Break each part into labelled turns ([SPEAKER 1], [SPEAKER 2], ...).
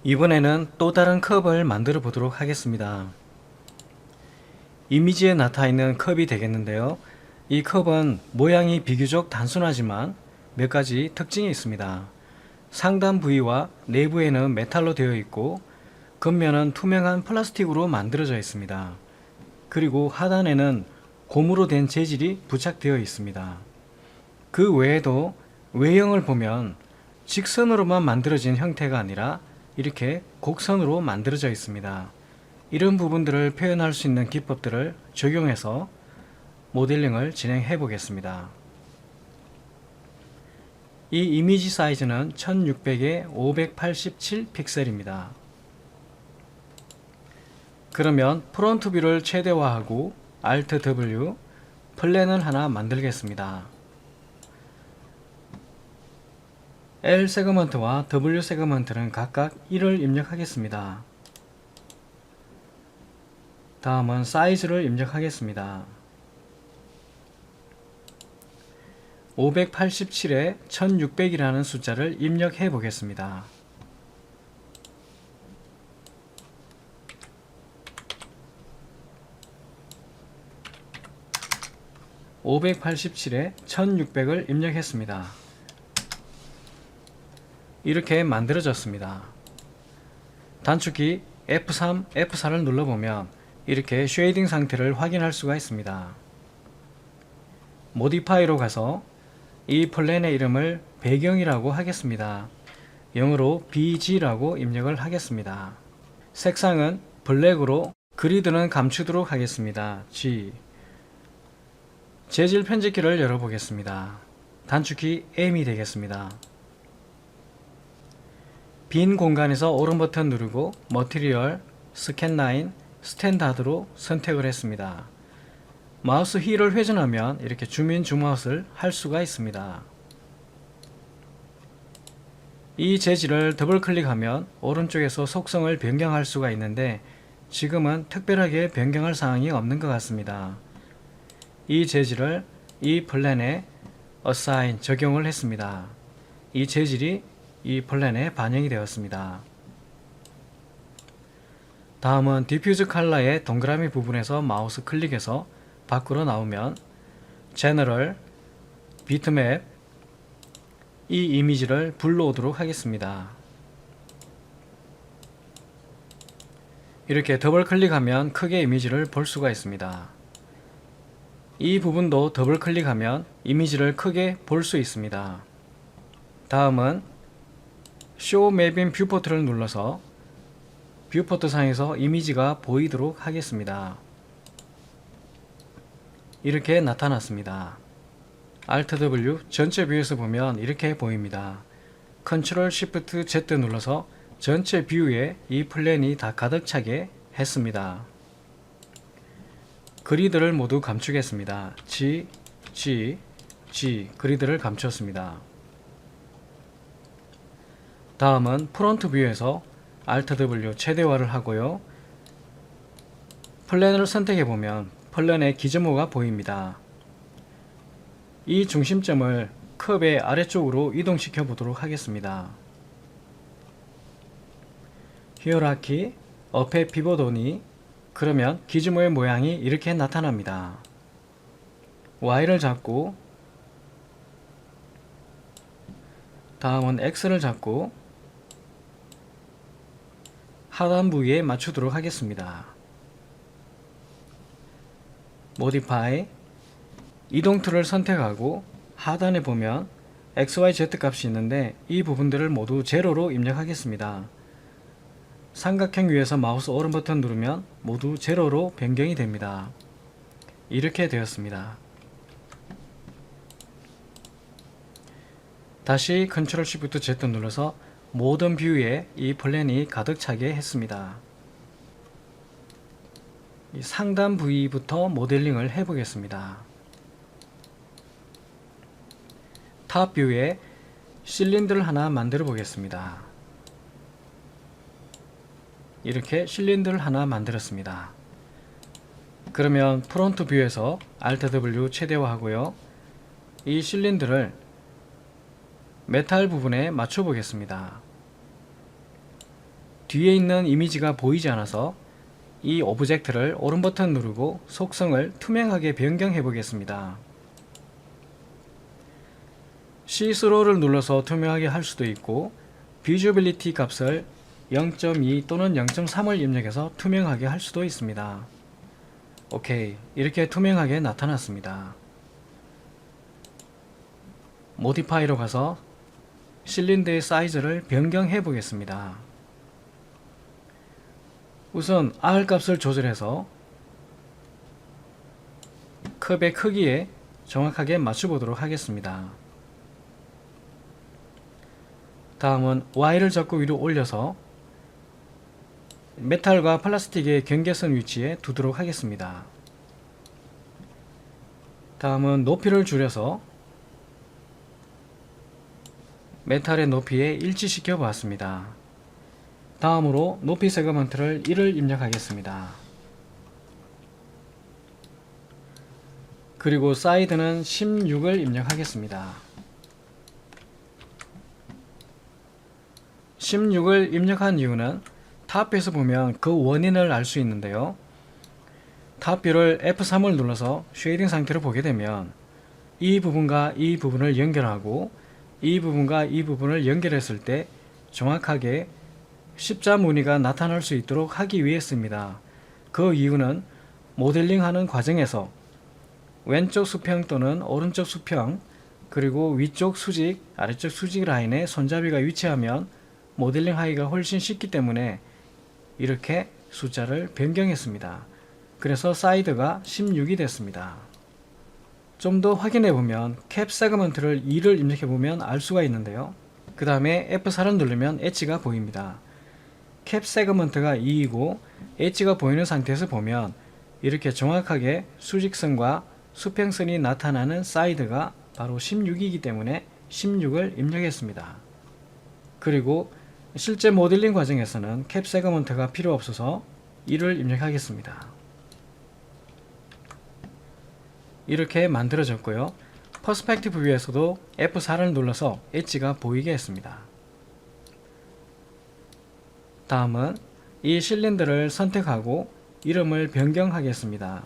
[SPEAKER 1] 이번에는 또 다른 컵을 만들어 보도록 하겠습니다. 이미지에 나타나 있는 컵이 되겠는데요. 이 컵은 모양이 비교적 단순하지만 몇 가지 특징이 있습니다. 상단 부위와 내부에는 메탈로 되어 있고 겉면은 투명한 플라스틱으로 만들어져 있습니다. 그리고 하단에는 고무로 된 재질이 부착되어 있습니다. 그 외에도 외형을 보면 직선으로만 만들어진 형태가 아니라 이렇게 곡선으로 만들어져 있습니다. 이런 부분들을 표현할 수 있는 기법들을 적용해서 모델링을 진행해 보겠습니다. 이 이미지 사이즈는 1600에 587 픽셀입니다. 그러면 프론트 뷰를 최대화하고 Alt W 플랜을 하나 만들겠습니다. L 세그먼트와 W 세그먼트는 각각 1을 입력하겠습니다. 다음은 사이즈를 입력하겠습니다. 587에 1600이라는 숫자를 입력해 보겠습니다. (587에) 1600을 입력했습니다. 이렇게 만들어졌습니다. 단축키 F3, F4를 눌러보면 이렇게 쉐이딩 상태를 확인할 수가 있습니다. 모디파이로 가서 이 플랜의 이름을 배경이라고 하겠습니다. 영어로 BG라고 입력을 하겠습니다. 색상은 블랙으로, 그리드는 감추도록 하겠습니다. G. 재질 편집키를 열어보겠습니다. 단축키 M이 되겠습니다. 빈 공간에서 오른 버튼 누르고 머티리얼, 스캔 라인, 스탠다드로 선택을 했습니다. 마우스 휠을 회전하면 이렇게 줌인 줌아웃을 할 수가 있습니다. 이 재질을 더블 클릭하면 오른쪽에서 속성을 변경할 수가 있는데 지금은 특별하게 변경할 사항이 없는 것 같습니다. 이 재질을 이 플랜에 assign 적용을 했습니다. 이 재질이 이 플랜에 반영이 되었습니다. 다음은 디퓨즈 컬러의 동그라미 부분에서 마우스 클릭해서 밖으로 나오면 제너럴, 비트맵, 이 이미지를 불러오도록 하겠습니다. 이렇게 더블 클릭하면 크게 이미지를 볼 수가 있습니다. 이 부분도 더블 클릭하면 이미지를 크게 볼 수 있습니다. 다음은 쇼 맵인 뷰포트를 눌러서 뷰포트 상에서 이미지가 보이도록 하겠습니다. 이렇게 나타났습니다. Alt W 전체 뷰에서 보면 이렇게 보입니다. Ctrl Shift Z 눌러서 전체 뷰에 이 플랜이 다 가득 차게 했습니다. 그리드를 모두 감추겠습니다. G, G, G 그리드를 감췄습니다. 다음은 프론트 뷰에서 Alt W 최대화를 하고요. 플랜을 선택해 보면 플랜의 기점호가 보입니다. 이 중심점을 컵의 아래쪽으로 이동시켜 보도록 하겠습니다. 히어라키, 업의 피벗 온이 그러면 기점호의 모양이 이렇게 나타납니다. Y를 잡고 다음은 X를 잡고 하단 부위에 맞추도록 하겠습니다. 모디파이 이동 툴을 선택하고 하단에 보면 XYZ 값이 있는데 이 부분들을 모두 제로로 입력하겠습니다. 삼각형 위에서 마우스 오른 버튼 누르면 모두 제로로 변경이 됩니다. 이렇게 되었습니다. 다시 Ctrl Shift Z 눌러서 모든 뷰에 이 플랜이 가득 차게 했습니다. 이 상단 부위부터 모델링을 해보겠습니다. 탑 뷰에 실린더를 하나 만들어 보겠습니다. 이렇게 실린더를 하나 만들었습니다. 그러면 프론트 뷰에서 Alt W 최대화하고요. 이 실린더를 메탈 부분에 맞춰 보겠습니다. 뒤에 있는 이미지가 보이지 않아서 이 오브젝트를 오른 버튼 누르고 속성을 투명하게 변경해 보겠습니다. 시스로우를 눌러서 투명하게 할 수도 있고 비주빌리티 값을 0.2 또는 0.3을 입력해서 투명하게 할 수도 있습니다. 오케이, 이렇게 투명하게 나타났습니다. 모디파이로 가서 실린더의 사이즈를 변경해 보겠습니다. 우선 R 값을 조절해서 컵의 크기에 정확하게 맞춰 보도록 하겠습니다. 다음은 Y를 잡고 위로 올려서 메탈과 플라스틱의 경계선 위치에 두도록 하겠습니다. 다음은 높이를 줄여서 메탈의 높이에 일치시켜 보았습니다. 다음으로 높이 세그먼트를 1을 입력하겠습니다. 그리고 사이드는 16을 입력하겠습니다. 16을 입력한 이유는 탑뷰에서 보면 그 원인을 알 수 있는데요. 탑뷰를 F3을 눌러서 쉐이딩 상태로 보게 되면 이 부분과 이 부분을 연결하고 이 부분과 이 부분을 연결했을 때 정확하게 십자 무늬가 나타날 수 있도록 하기 위해서입니다. 그 이유는 모델링하는 과정에서 왼쪽 수평 또는 오른쪽 수평 그리고 위쪽 수직, 아래쪽 수직 라인에 손잡이가 위치하면 모델링 하기가 훨씬 쉽기 때문에 이렇게 숫자를 변경했습니다. 그래서 사이드가 16이 됐습니다. 좀 더 확인해 보면 캡 세그먼트를 2를 입력해 보면 알 수가 있는데요. 그 다음에 F4를 누르면 엣지가 보입니다. 캡 세그먼트가 2이고 엣지가 보이는 상태에서 보면 이렇게 정확하게 수직선과 수평선이 나타나는 사이드가 바로 16이기 때문에 16을 입력했습니다. 그리고 실제 모델링 과정에서는 캡 세그먼트가 필요 없어서 1을 입력하겠습니다. 이렇게 만들어졌고요. 퍼스펙티브 뷰에서도 F4를 눌러서 엣지가 보이게 했습니다. 다음은 이 실린더를 선택하고 이름을 변경하겠습니다.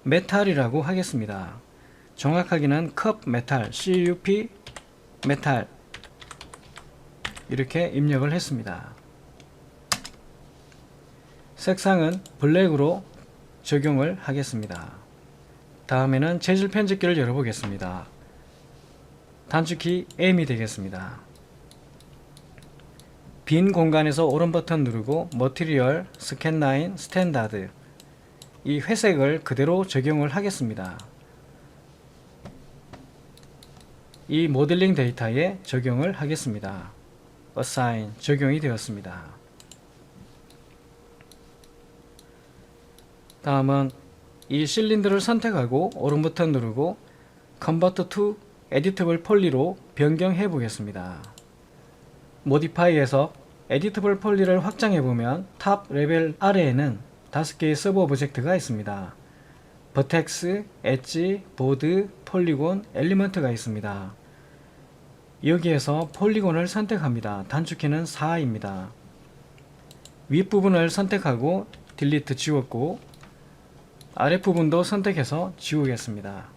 [SPEAKER 1] 메탈이라고 하겠습니다. 정확하게는 컵 메탈, CUP 메탈 이렇게 입력을 했습니다. 색상은 블랙으로 적용을 하겠습니다. 다음에는 재질 편집기를 열어보겠습니다. 단축키 M이 되겠습니다. 빈 공간에서 오른 버튼 누르고 머티리얼, 스캔 라인, 스탠다드 이 회색을 그대로 적용을 하겠습니다. 이 모델링 데이터에 적용을 하겠습니다. Assign 적용이 되었습니다. 다음은 이 실린더를 선택하고 오른 버튼 누르고 Convert to Editable Poly로 변경해 보겠습니다. 모디파이에서 Editable Poly를 확장해 보면 탑 레벨 아래에는 5개의 서브 오브젝트가 있습니다. 버텍스, 엣지, 보드, 폴리곤, 엘리먼트가 있습니다. 여기에서 폴리곤을 선택합니다. 단축키는 4입니다. 윗부분을 선택하고 딜리트 지웠고 아랫부분도 선택해서 지우겠습니다.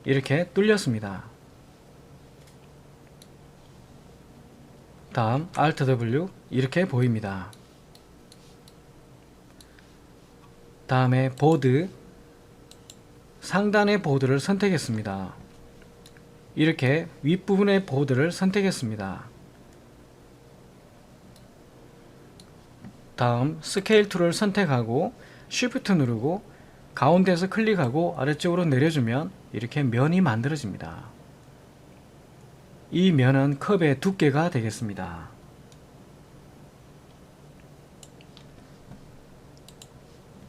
[SPEAKER 1] 이렇게 뚫렸습니다. 다음 Alt W 이렇게 보입니다. 다음에 보드 상단의 보드를 선택했습니다. 이렇게 윗부분의 보드를 선택했습니다. 다음 스케일 툴을 선택하고 Shift 누르고 가운데에서 클릭하고 아래쪽으로 내려주면 이렇게 면이 만들어집니다. 이 면은 컵의 두께가 되겠습니다.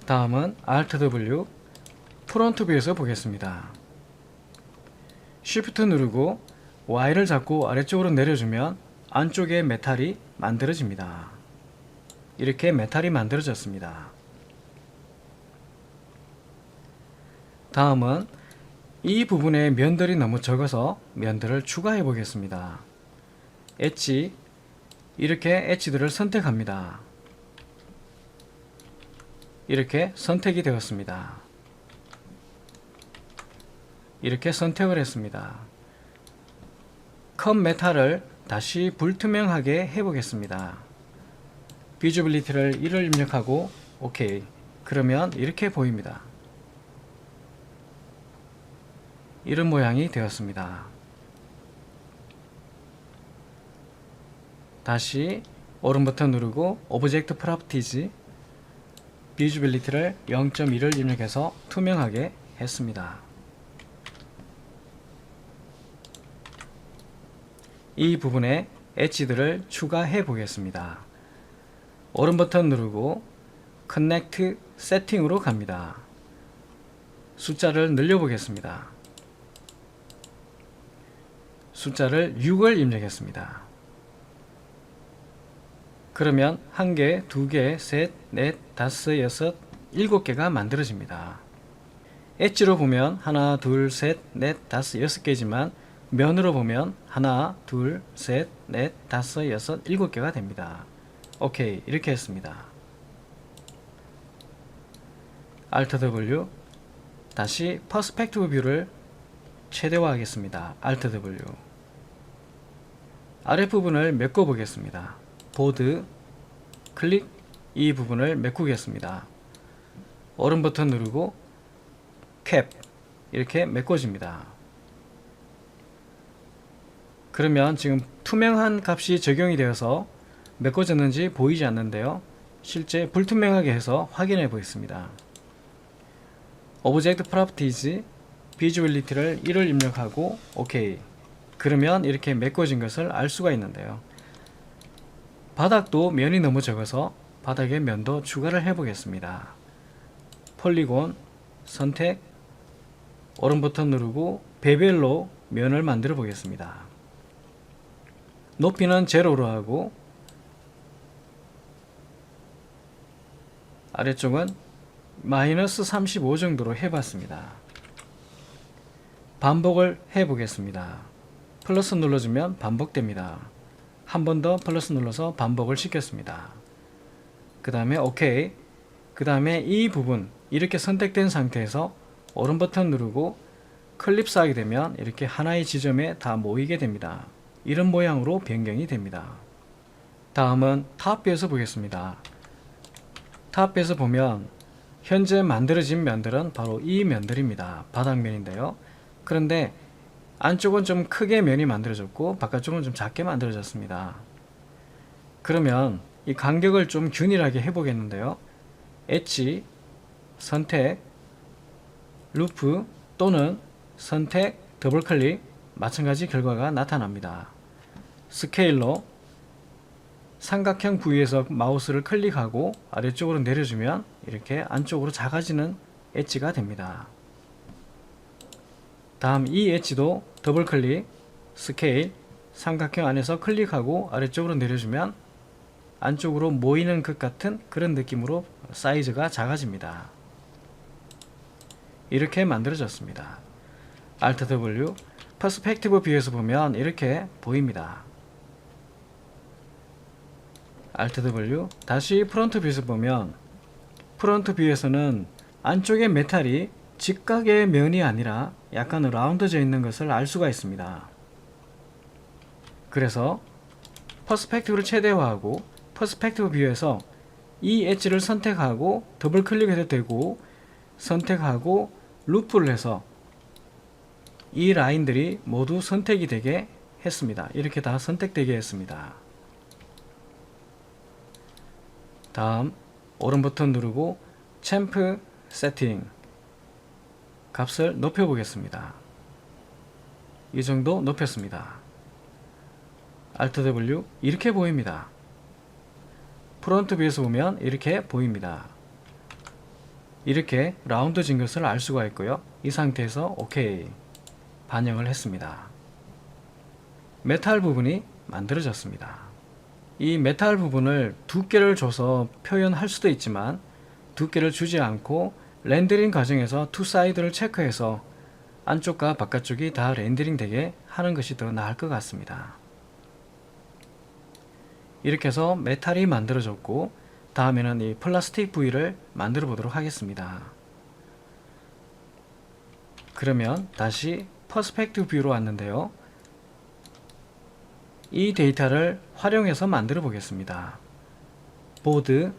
[SPEAKER 1] 다음은 Alt W 프론트 뷰에서 보겠습니다. Shift 누르고 Y를 잡고 아래쪽으로 내려주면 안쪽에 메탈이 만들어집니다. 이렇게 메탈이 만들어졌습니다. 다음은 이 부분에 면들이 너무 적어서 면들을 추가해 보겠습니다. 엣지 이렇게 엣지들을 선택합니다. 이렇게 선택이 되었습니다. 이렇게 선택을 했습니다. 컷 메탈을 다시 불투명하게 해보겠습니다. 비주빌리티를 1을 입력하고 OK. 그러면 이렇게 보입니다. 이런 모양이 되었습니다. 다시 오른 버튼 누르고 오브젝트 프로퍼티즈 비주빌리티를 0.1을 입력해서 투명하게 했습니다. 이 부분에 엣지들을 추가해 보겠습니다. 오른 버튼 누르고 커넥트 세팅으로 갑니다. 숫자를 늘려 보겠습니다. 숫자를 6을 입력했습니다. 그러면 1개, 2개, 셋, 넷, 다섯, 여섯, 7개가 만들어집니다. 엣지로 보면 하나, 둘, 셋, 넷, 다섯, 6개지만 면으로 보면 하나, 둘, 셋, 넷, 다섯, 여섯, 7개가 됩니다. 오케이. 이렇게 했습니다. Alt W 다시 퍼스펙티브 뷰를 최대화하겠습니다. Alt W 아랫부분을 메꿔 보겠습니다. 보드 클릭 이 부분을 메꾸겠습니다. 오른 버튼 누르고 캡 이렇게 메꿔집니다. 그러면 지금 투명한 값이 적용이 되어서 메꿔졌는지 보이지 않는데요. 실제 불투명하게 해서 확인해 보겠습니다. 오브젝트 프로퍼티즈 비주얼리티를 1을 입력하고 OK. 그러면 이렇게 메꿔진 것을 알 수가 있는데요. 바닥도 면이 너무 적어서 바닥에 면도 추가를 해 보겠습니다. 폴리곤 선택 오른 버튼 누르고 배별로 면을 만들어 보겠습니다. 높이는 제로로 하고 아래쪽은 마이너스 35 정도로 해봤습니다. 반복을 해보겠습니다. 플러스 눌러주면 반복됩니다. 한 번 더 플러스 눌러서 반복을 시켰습니다. 그 다음에 OK. 그 다음에 이 부분 이렇게 선택된 상태에서 오른 버튼 누르고 클립스 하게 되면 이렇게 하나의 지점에 다 모이게 됩니다. 이런 모양으로 변경이 됩니다. 다음은 탑뷰에서 보겠습니다. 탑뷰에서 보면 현재 만들어진 면들은 바로 이 면들입니다. 바닥면인데요. 그런데 안쪽은 좀 크게 면이 만들어졌고 바깥쪽은 좀 작게 만들어졌습니다. 그러면 이 간격을 좀 균일하게 해보겠는데요. 엣지, 선택, 루프 또는 선택, 더블클릭 마찬가지 결과가 나타납니다. 스케일러 삼각형 부위에서 마우스를 클릭하고 아래쪽으로 내려주면 이렇게 안쪽으로 작아지는 엣지가 됩니다. 다음 이 엣지도 더블클릭, 스케일, 삼각형 안에서 클릭하고 아래쪽으로 내려주면 안쪽으로 모이는 것 같은 그런 느낌으로 사이즈가 작아집니다. 이렇게 만들어졌습니다. Alt W 퍼스펙티브 뷰에서 보면 이렇게 보입니다. Alt W 다시 프론트 뷰에서 보면 프론트 뷰에서는 안쪽의 메탈이 직각의 면이 아니라 약간 라운드져 있는 것을 알 수가 있습니다. 그래서 퍼스펙티브를 최대화하고 퍼스펙티브 뷰에서 이 엣지를 선택하고 더블 클릭해도 되고 선택하고 루프를 해서 이 라인들이 모두 선택이 되게 했습니다. 이렇게 다 선택되게 했습니다. 다음 오른 버튼 누르고 챔프 세팅 값을 높여 보겠습니다. 이 정도 높였습니다. Alt W 이렇게 보입니다. 프론트 뷰에서 보면 이렇게 보입니다. 이렇게 라운드진 것을 알 수가 있고요. 이 상태에서 OK 반영을 했습니다. 메탈 부분이 만들어졌습니다. 이 메탈 부분을 두께를 줘서 표현할 수도 있지만 두께를 주지 않고 렌더링 과정에서 투 사이드를 체크해서 안쪽과 바깥쪽이 다 렌더링 되게 하는 것이 더 나을 것 같습니다. 이렇게 해서 메탈이 만들어졌고, 다음에는 이 플라스틱 부위를 만들어 보도록 하겠습니다. 그러면 다시 퍼스펙트 뷰로 왔는데요. 이 데이터를 활용해서 만들어 보겠습니다. 보드,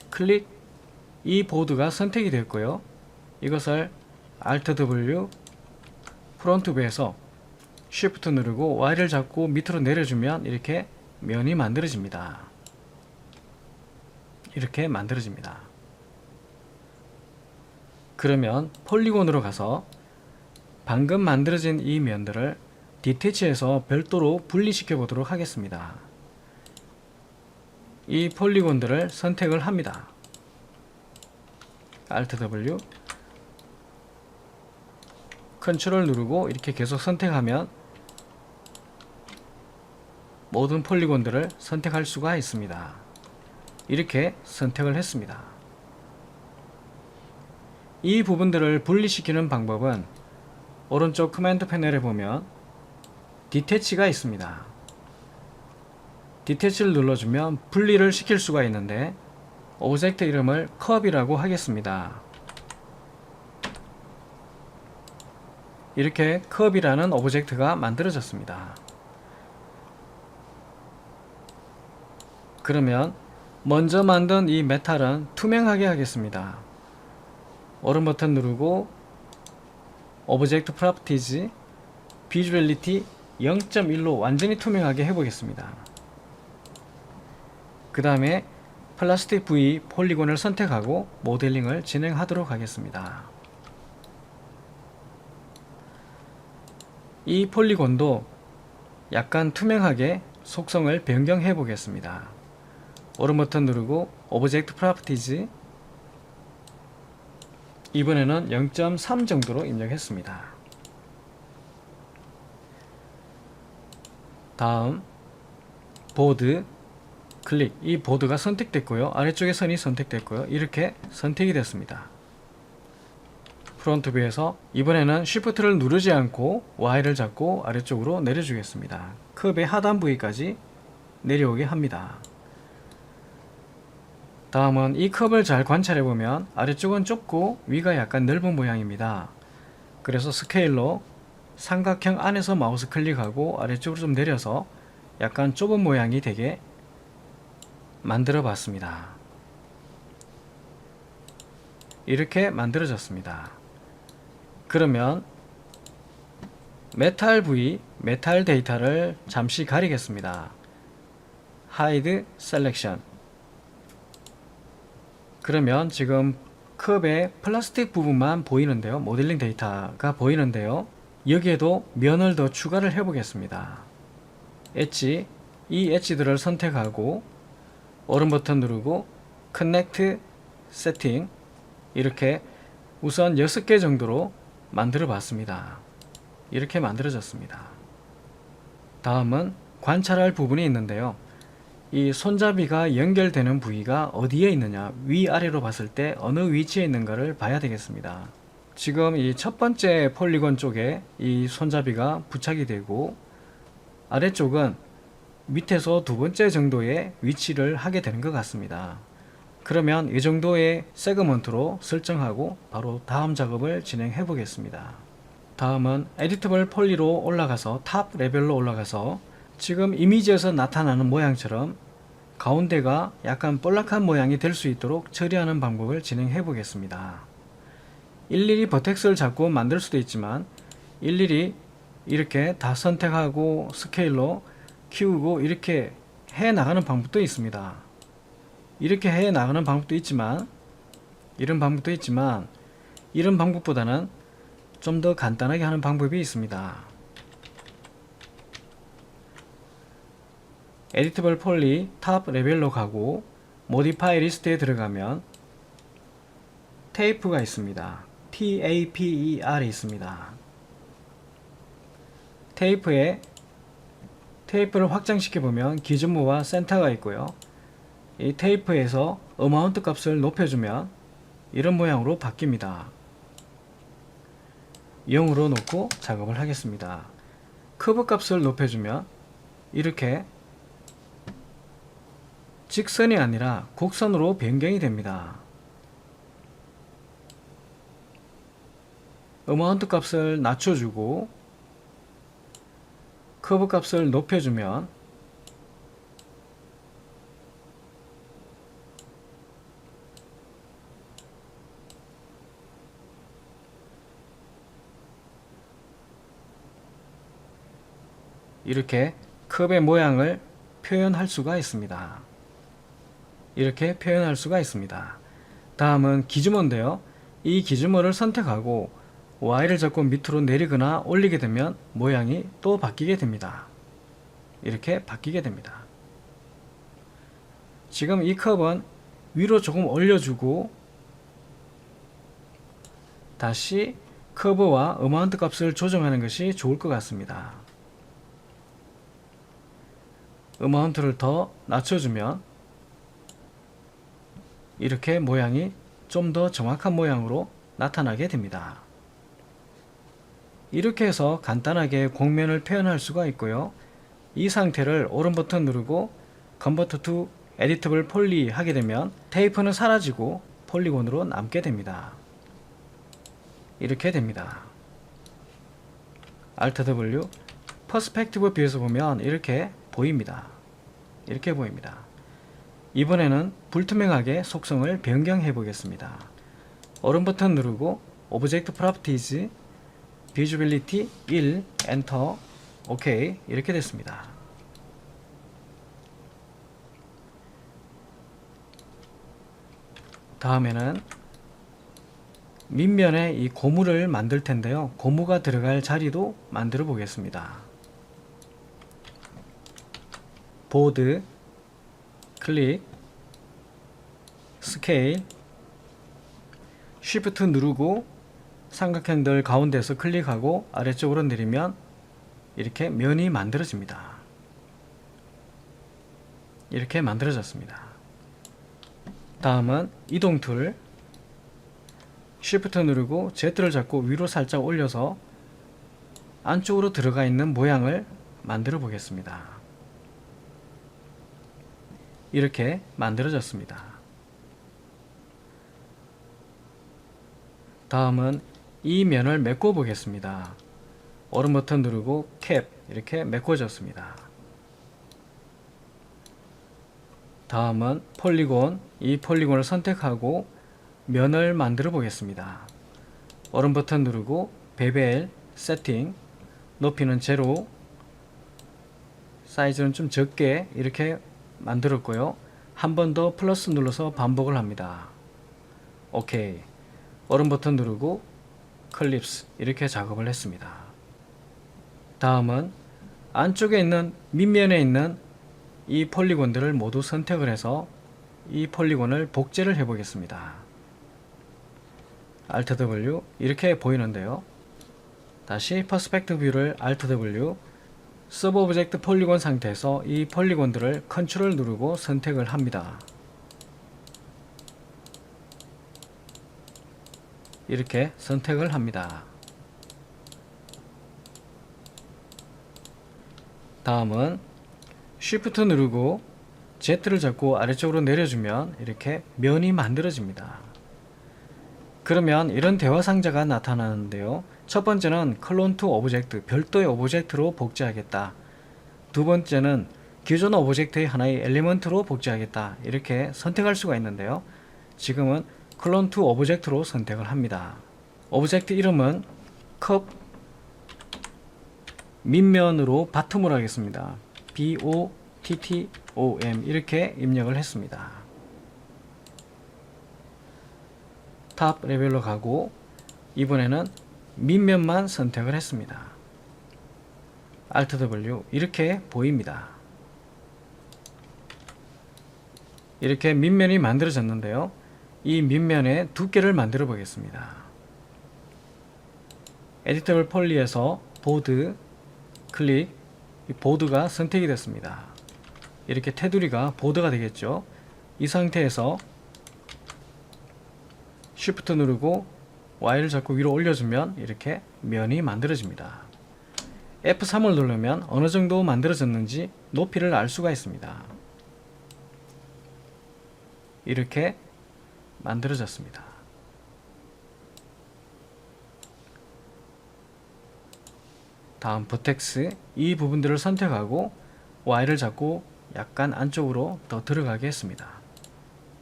[SPEAKER 1] 클릭, 이 보드가 선택이 됐고요. 이것을 Alt W, 프론트 뷰에서 Shift 누르고 Y를 잡고 밑으로 내려주면 이렇게 면이 만들어집니다. 이렇게 만들어집니다. 그러면 폴리곤으로 가서 방금 만들어진 이 면들을 디태치해서 별도로 분리시켜 보도록 하겠습니다. 이 폴리곤들을 선택을 합니다. Alt W, 컨트롤 누르고 이렇게 계속 선택하면 모든 폴리곤들을 선택할 수가 있습니다. 이렇게 선택을 했습니다. 이 부분들을 분리시키는 방법은 오른쪽 커맨드 패널에 보면 디태치가 있습니다. 디태치를 눌러주면 분리를 시킬 수가 있는데 오브젝트 이름을 컵이라고 하겠습니다. 이렇게 컵이라는 오브젝트가 만들어졌습니다. 그러면 먼저 만든 이 메탈은 투명하게 하겠습니다. 오른 버튼 누르고 오브젝트 프로퍼티즈 비주얼리티 0.1로 완전히 투명하게 해보겠습니다. 그 다음에 플라스틱 부위 폴리곤을 선택하고 모델링을 진행하도록 하겠습니다. 이 폴리곤도 약간 투명하게 속성을 변경해 보겠습니다. 오른 버튼 누르고 오브젝트 프로퍼티즈, 이번에는 0.3 정도로 입력했습니다. 다음 보드, 클릭, 이 보드가 선택됐고요. 아래쪽에 선이 선택됐고요. 이렇게 선택이 됐습니다. 프론트 뷰에서 이번에는 Shift를 누르지 않고 Y를 잡고 아래쪽으로 내려주겠습니다. 컵의 하단 부위까지 내려오게 합니다. 다음은 이 컵을 잘 관찰해보면 아래쪽은 좁고 위가 약간 넓은 모양입니다. 그래서 스케일로 삼각형 안에서 마우스 클릭하고 아래쪽으로 좀 내려서 약간 좁은 모양이 되게 만들어 봤습니다. 이렇게 만들어졌습니다. 그러면 메탈 부위, 메탈 데이터를 잠시 가리겠습니다. Hide Selection. 그러면 지금 컵의 플라스틱 부분만 보이는데요. 모델링 데이터가 보이는데요. 여기에도 면을 더 추가를 해 보겠습니다. 엣지, 이 엣지들을 선택하고 오른 버튼 누르고 Connect Setting, 이렇게 우선 6개 정도로 만들어 봤습니다. 이렇게 만들어졌습니다. 다음은 관찰할 부분이 있는데요. 이 손잡이가 연결되는 부위가 어디에 있느냐, 위아래로 봤을 때 어느 위치에 있는가를 봐야 되겠습니다. 지금 이 첫 번째 폴리곤 쪽에 이 손잡이가 부착이 되고 아래쪽은 밑에서 두 번째 정도의 위치를 하게 되는 것 같습니다. 그러면 이 정도의 세그먼트로 설정하고 바로 다음 작업을 진행해 보겠습니다. 다음은 에디터블 폴리로 올라가서 탑 레벨로 올라가서 지금 이미지에서 나타나는 모양처럼 가운데가 약간 볼락한 모양이 될 수 있도록 처리하는 방법을 진행해 보겠습니다. 일일이 버텍스를 잡고 만들 수도 있지만 일일이 이렇게 다 선택하고 스케일로 키우고 이렇게 해 나가는 방법도 있습니다. 이렇게 해 나가는 방법도 있지만 이런 방법보다는 좀 더 간단하게 하는 방법이 있습니다. 에디터블 폴리 탑 레벨로 가고 모디파이 리스트에 들어가면 테이프가 있습니다. TAPER이 있습니다. 테이프를 확장시켜 보면 기준모와 센터가 있고요. 이 테이프에서 어마운트 값을 높여주면 이런 모양으로 바뀝니다. 0으로 놓고 작업을 하겠습니다. 커브 값을 높여주면 이렇게 직선이 아니라 곡선으로 변경이 됩니다. 어마운트 값을 낮춰주고 커브 값을 높여주면 이렇게 컵의 모양을 표현할 수가 있습니다. 이렇게 표현할 수가 있습니다. 다음은 기즈모인데요. 이 기즈모를 선택하고 Y를 잡고 밑으로 내리거나 올리게 되면 모양이 또 바뀌게 됩니다. 이렇게 바뀌게 됩니다. 지금 이 컵은 위로 조금 올려주고 다시 커브와 어마운트 값을 조정하는 것이 좋을 것 같습니다. 어마운트를 더 낮춰주면 이렇게 모양이 좀 더 정확한 모양으로 나타나게 됩니다. 이렇게 해서 간단하게 곡면을 표현할 수가 있고요. 이 상태를 오른 버튼 누르고 Convert to Editable Poly 하게 되면 테이프는 사라지고 폴리곤으로 남게 됩니다. 이렇게 됩니다. Alt W 퍼스펙티브 뷰에서 보면 이렇게 보입니다. 이렇게 보입니다. 이번에는 불투명하게 속성을 변경해 보겠습니다. 오른 버튼 누르고 Object Properties Visibility 1 엔터 OK 이렇게 됐습니다. 다음에는 밑면에 이 고무를 만들 텐데요. 고무가 들어갈 자리도 만들어 보겠습니다. 보드 클릭 스케일 Shift 누르고 삼각형들 가운데서 클릭하고 아래쪽으로 내리면 이렇게 면이 만들어집니다. 이렇게 만들어졌습니다. 다음은 이동 툴 Shift 누르고 Z를 잡고 위로 살짝 올려서 안쪽으로 들어가 있는 모양을 만들어 보겠습니다. 이렇게 만들어졌습니다. 다음은 이 면을 메꿔 보겠습니다. 오른 버튼 누르고 캡 이렇게 메꿔졌습니다. 다음은 폴리곤, 이 폴리곤을 선택하고 면을 만들어 보겠습니다. 오른 버튼 누르고 베벨 세팅 높이는 제로 사이즈는 좀 적게 이렇게 만들었고요. 한 번 더 플러스 눌러서 반복을 합니다. 오케이. 오른 버튼 누르고 클립스 이렇게 작업을 했습니다. 다음은 안쪽에 있는 밑면에 있는 이 폴리곤들을 모두 선택을 해서 이 폴리곤을 복제를 해 보겠습니다. Alt W 이렇게 보이는데요. 다시 퍼스펙트 뷰를 Alt W 서브 오브젝트 폴리곤 상태에서 이 폴리곤들을 컨트롤 누르고 선택을 합니다. 이렇게 선택을 합니다. 다음은 Shift 누르고 Z를 잡고 아래쪽으로 내려주면 이렇게 면이 만들어집니다. 그러면 이런 대화 상자가 나타나는데요. 첫 번째는 클론 투 오브젝트, 별도의 오브젝트로 복제하겠다. 두 번째는 기존 오브젝트의 하나의 엘리먼트로 복제하겠다. 이렇게 선택할 수가 있는데요. 지금은 클론 투 오브젝트로 선택을 합니다. 오브젝트 이름은 컵 밑면으로 바텀으로 하겠습니다. BOTTOM 이렇게 입력을 했습니다. 탑 레벨로 가고 이번에는 밑면만 선택을 했습니다. Alt W 이렇게 보입니다. 이렇게 밑면이 만들어졌는데요. 이 밑면에 두께를 만들어 보겠습니다. 에디터블 폴리에서 보드 클릭, 이 보드가 선택이 됐습니다. 이렇게 테두리가 보드가 되겠죠. 이 상태에서 Shift 누르고 Y를 잡고 위로 올려주면 이렇게 면이 만들어집니다. F3을 누르면 어느 정도 만들어졌는지 높이를 알 수가 있습니다. 이렇게 만들어졌습니다. 다음 버텍스 이 부분들을 선택하고 Y를 잡고 약간 안쪽으로 더 들어가게 했습니다.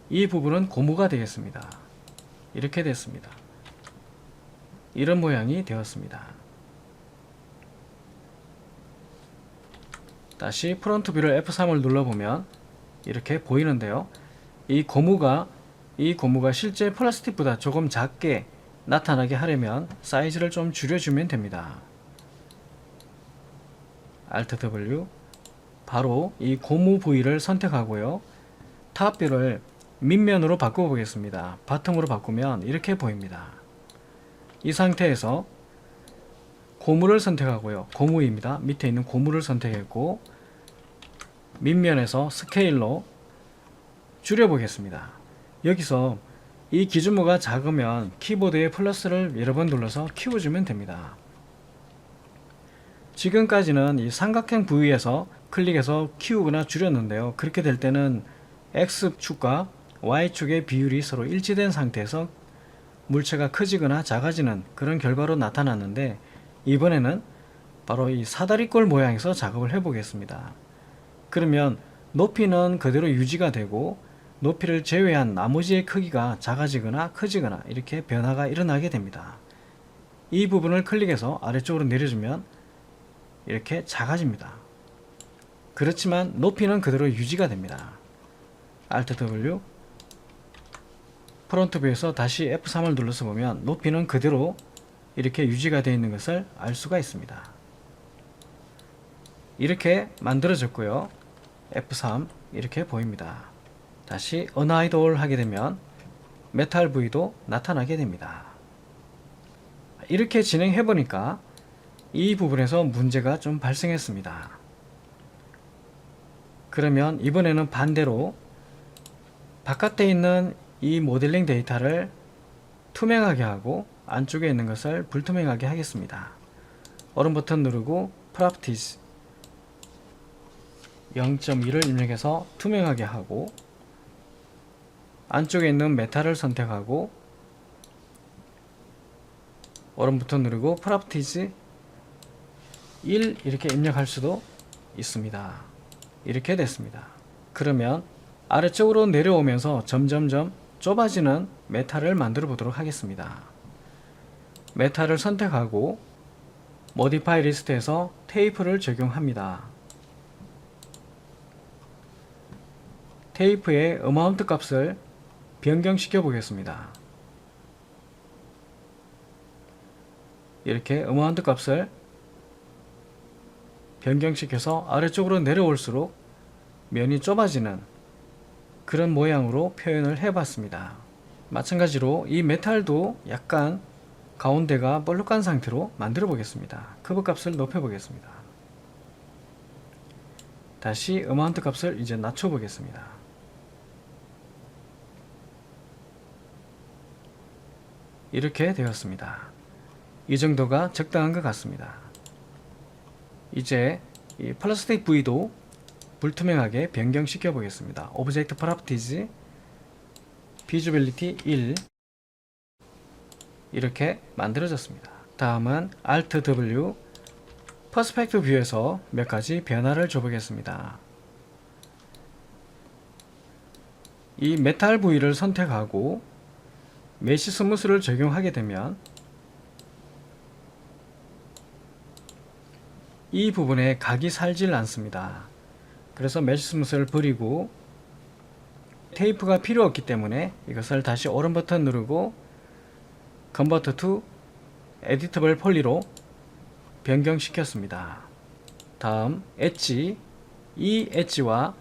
[SPEAKER 1] 이 부분은 고무가 되겠습니다. 이렇게 됐습니다. 이런 모양이 되었습니다. 다시 프론트 뷰를 F3을 눌러보면 이렇게 보이는데요. 이 고무가 실제 플라스틱보다 조금 작게 나타나게 하려면 사이즈를 좀 줄여주면 됩니다. Alt W 바로 이 고무 부위를 선택하고요. 탑뷰를 밑면으로 바꿔 보겠습니다. 바텀으로 바꾸면 이렇게 보입니다. 이 상태에서 고무를 선택하고요. 고무입니다. 밑에 있는 고무를 선택했고 밑면에서 스케일로 줄여 보겠습니다. 여기서 이 기준모가 작으면 키보드의 플러스를 여러 번 눌러서 키워주면 됩니다. 지금까지는 이 삼각형 부위에서 클릭해서 키우거나 줄였는데요. 그렇게 될 때는 X축과 Y축의 비율이 서로 일치된 상태에서 물체가 커지거나 작아지는 그런 결과로 나타났는데, 이번에는 바로 이 사다리꼴 모양에서 작업을 해 보겠습니다. 그러면 높이는 그대로 유지가 되고 높이를 제외한 나머지의 크기가 작아지거나 커지거나 이렇게 변화가 일어나게 됩니다. 이 부분을 클릭해서 아래쪽으로 내려주면 이렇게 작아집니다. 그렇지만 높이는 그대로 유지가 됩니다. Alt W 프론트 뷰에서 다시 F3을 눌러서 보면 높이는 그대로 이렇게 유지가 되어 있는 것을 알 수가 있습니다. 이렇게 만들어졌고요. F3 이렇게 보입니다. 다시 언하이드 하게 되면 메탈 부위도 나타나게 됩니다. 이렇게 진행해 보니까 이 부분에서 문제가 좀 발생했습니다. 그러면 이번에는 반대로 바깥에 있는 이 모델링 데이터를 투명하게 하고 안쪽에 있는 것을 불투명하게 하겠습니다. 오른 버튼 누르고 Properties 0.2를 입력해서 투명하게 하고 안쪽에 있는 메탈을 선택하고 오른 버튼 누르고 Properties 1 이렇게 입력할 수도 있습니다. 이렇게 됐습니다. 그러면 아래쪽으로 내려오면서 점점점 좁아지는 메탈을 만들어 보도록 하겠습니다. 메탈을 선택하고 Modify 리스트에서 테이프를 적용합니다. 테이프의 어마운트 값을 변경시켜 보겠습니다. 이렇게 어마운트 값을 변경시켜서 아래쪽으로 내려올수록 면이 좁아지는 그런 모양으로 표현을 해 봤습니다. 마찬가지로 이 메탈도 약간 가운데가 볼록한 상태로 만들어 보겠습니다. 커브 값을 높여 보겠습니다. 다시 어마운트 값을 이제 낮춰 보겠습니다. 이렇게 되었습니다. 이 정도가 적당한 것 같습니다. 이제 이 플라스틱 부위도 불투명하게 변경시켜 보겠습니다. Object Properties Visibility 1 이렇게 만들어졌습니다. 다음은 Alt W 퍼스펙트 뷰에서 몇 가지 변화를 줘 보겠습니다. 이 메탈 부위를 선택하고 메시 스무스를 적용하게 되면 이 부분에 각이 살질 않습니다. 그래서 메시 스무스를 버리고 테이프가 필요 없기 때문에 이것을 다시 오른 버튼 누르고 Convert to Editable Poly로 변경시켰습니다. 다음 엣지, 이 엣지와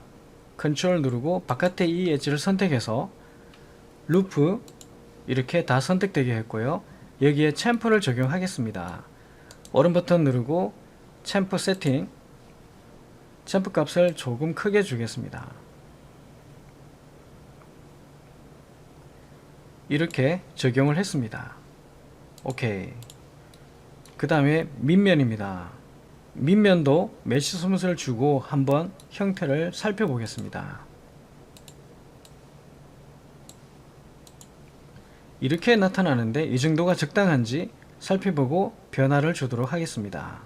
[SPEAKER 1] 컨트롤 누르고 바깥의 이 엣지를 선택해서 루프 이렇게 다 선택되게 했고요. 여기에 챔프를 적용하겠습니다. 오른 버튼 누르고 챔프 세팅, 챔프 값을 조금 크게 주겠습니다. 이렇게 적용을 했습니다. 오케이. 그 다음에 밑면입니다. 밑면도 메시 스무스를 주고 한번 형태를 살펴보겠습니다. 이렇게 나타나는데 이 정도가 적당한지 살펴보고 변화를 주도록 하겠습니다.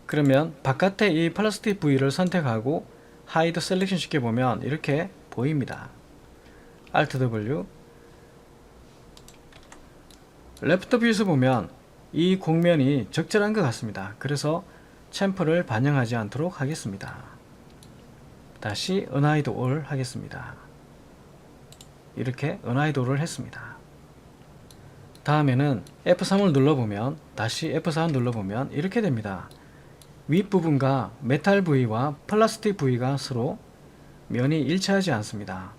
[SPEAKER 1] 그러면 바깥에 이 플라스틱 부위를 선택하고 하이드 셀렉션 시켜보면 이렇게 보입니다. Alt W. 레프트 뷰에서 보면 이 곡면이 적절한 것 같습니다. 그래서 챔프를 반영하지 않도록 하겠습니다. 다시 Unhide All 하겠습니다. 이렇게 Unhide All을 했습니다. 다음에는 F3을 눌러보면, 다시 F4 눌러보면 이렇게 됩니다. 윗부분과 메탈 부위와 플라스틱 부위가 서로 면이 일치하지 않습니다.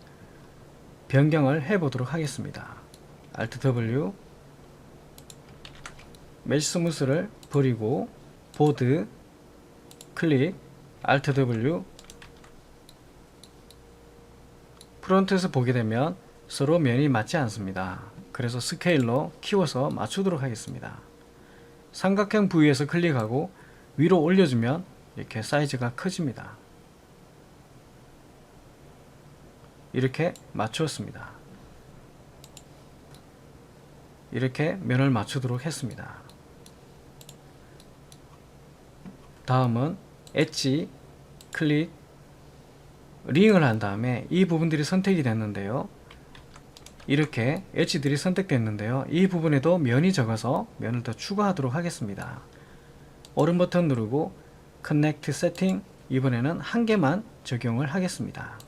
[SPEAKER 1] 변경을 해보도록 하겠습니다. Alt W. 메쉬 스무스를 버리고 보드 클릭, Alt W. 프론트에서 보게 되면 서로 면이 맞지 않습니다. 그래서 스케일로 키워서 맞추도록 하겠습니다. 삼각형 부위에서 클릭하고 위로 올려주면 이렇게 사이즈가 커집니다. 이렇게 맞추었습니다. 이렇게 면을 맞추도록 했습니다. 다음은 엣지 클릭, 링을 한 다음에 이 부분들이 선택이 됐는데요. 이렇게 엣지들이 선택됐는데요. 이 부분에도 면이 적어서 면을 더 추가하도록 하겠습니다. 오른 버튼 누르고 커넥트 세팅, 이번에는 한 개만 적용을 하겠습니다.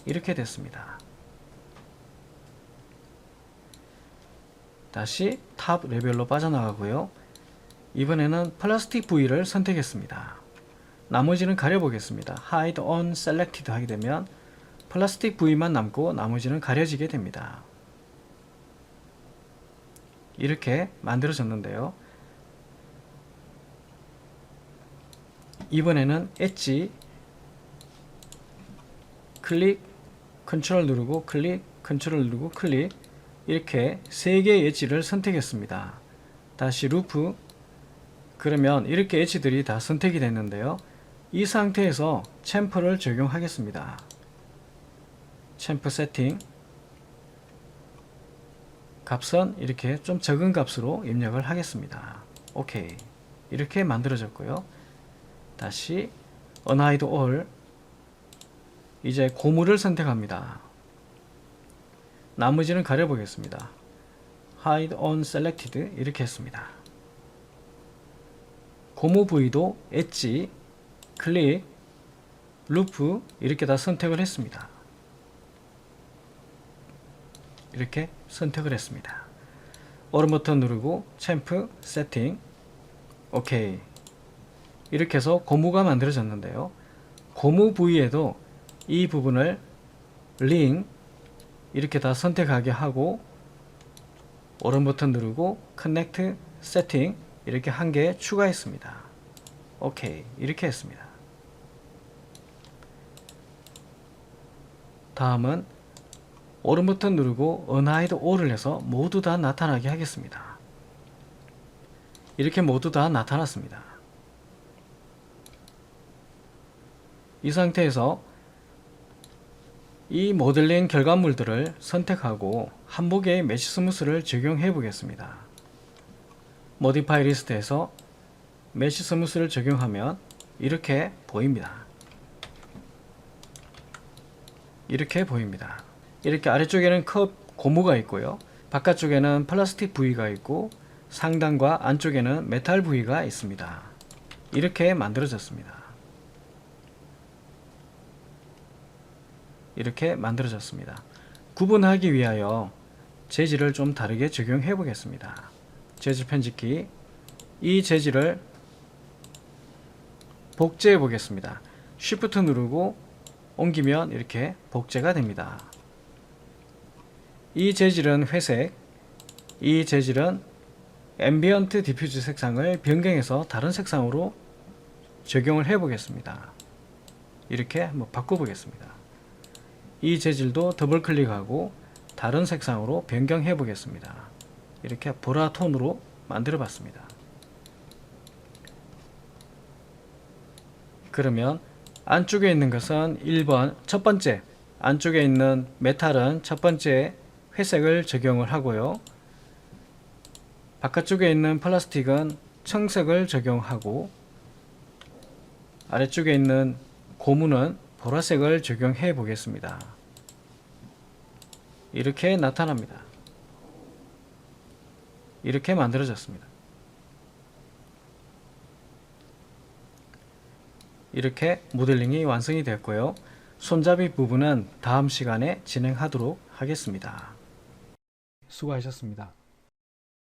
[SPEAKER 1] 이렇게 됐습니다. 다시 탑 레벨로 빠져나가고요. 이번에는 플라스틱 부위를 선택했습니다. 나머지는 가려보겠습니다. Hide on Selected 하게 되면 플라스틱 부위만 남고 나머지는 가려지게 됩니다. 이렇게 만들어졌는데요. 이번에는 엣지 클릭, 컨트롤 누르고 클릭, 컨트롤 누르고 클릭, 이렇게 3개의 엣지를 선택했습니다. 다시 루프. 그러면 이렇게 엣지들이 다 선택이 됐는데요. 이 상태에서 챔프를 적용하겠습니다. 챔프 세팅, 값은 이렇게 좀 적은 값으로 입력을 하겠습니다. 오케이. 이렇게 만들어졌고요. 다시 Unhide All. 이제 고무를 선택합니다. 나머지는 가려보겠습니다. Hide on Selected 이렇게 했습니다. 고무 부위도 엣지, 클릭, 루프 이렇게 다 선택을 했습니다. 이렇게 선택을 했습니다. 오른 버튼 누르고 챔프 세팅, 오케이. 이렇게 해서 고무가 만들어졌는데요. 고무 부위에도 이 부분을 링 이렇게 다 선택하게 하고 오른 버튼 누르고 커넥트 세팅 이렇게 한 개 추가했습니다. 오케이. 이렇게 했습니다. 다음은 오른 버튼 누르고 Unhide All을 해서 모두 다 나타나게 하겠습니다. 이렇게 모두 다 나타났습니다. 이 상태에서 이 모델링 결과물들을 선택하고 한복의 메쉬 스무스를 적용해 보겠습니다. 모디파이 리스트에서 메쉬 스무스를 적용하면 이렇게 보입니다. 이렇게 보입니다. 이렇게 아래쪽에는 컵 고무가 있고요. 바깥쪽에는 플라스틱 부위가 있고 상단과 안쪽에는 메탈 부위가 있습니다. 이렇게 만들어졌습니다. 이렇게 만들어졌습니다. 구분하기 위하여 재질을 좀 다르게 적용해 보겠습니다. 재질 편집기, 이 재질을 복제해 보겠습니다. Shift 누르고 옮기면 이렇게 복제가 됩니다. 이 재질은 회색, 이 재질은 앰비언트 디퓨즈 색상을 변경해서 다른 색상으로 적용을 해 보겠습니다. 이렇게 한번 바꿔 보겠습니다. 이 재질도 더블 클릭하고 다른 색상으로 변경해 보겠습니다. 이렇게 보라 톤으로 만들어 봤습니다. 그러면 안쪽에 있는 것은 1번 첫 번째, 안쪽에 있는 메탈은 첫 번째 회색을 적용을 하고요. 바깥쪽에 있는 플라스틱은 청색을 적용하고 아래쪽에 있는 고무는 보라색을 적용해 보겠습니다. 이렇게 나타납니다. 이렇게 만들어졌습니다. 이렇게 모델링이 완성이 되었고요. 손잡이 부분은 다음 시간에 진행하도록 하겠습니다. 수고하셨습니다.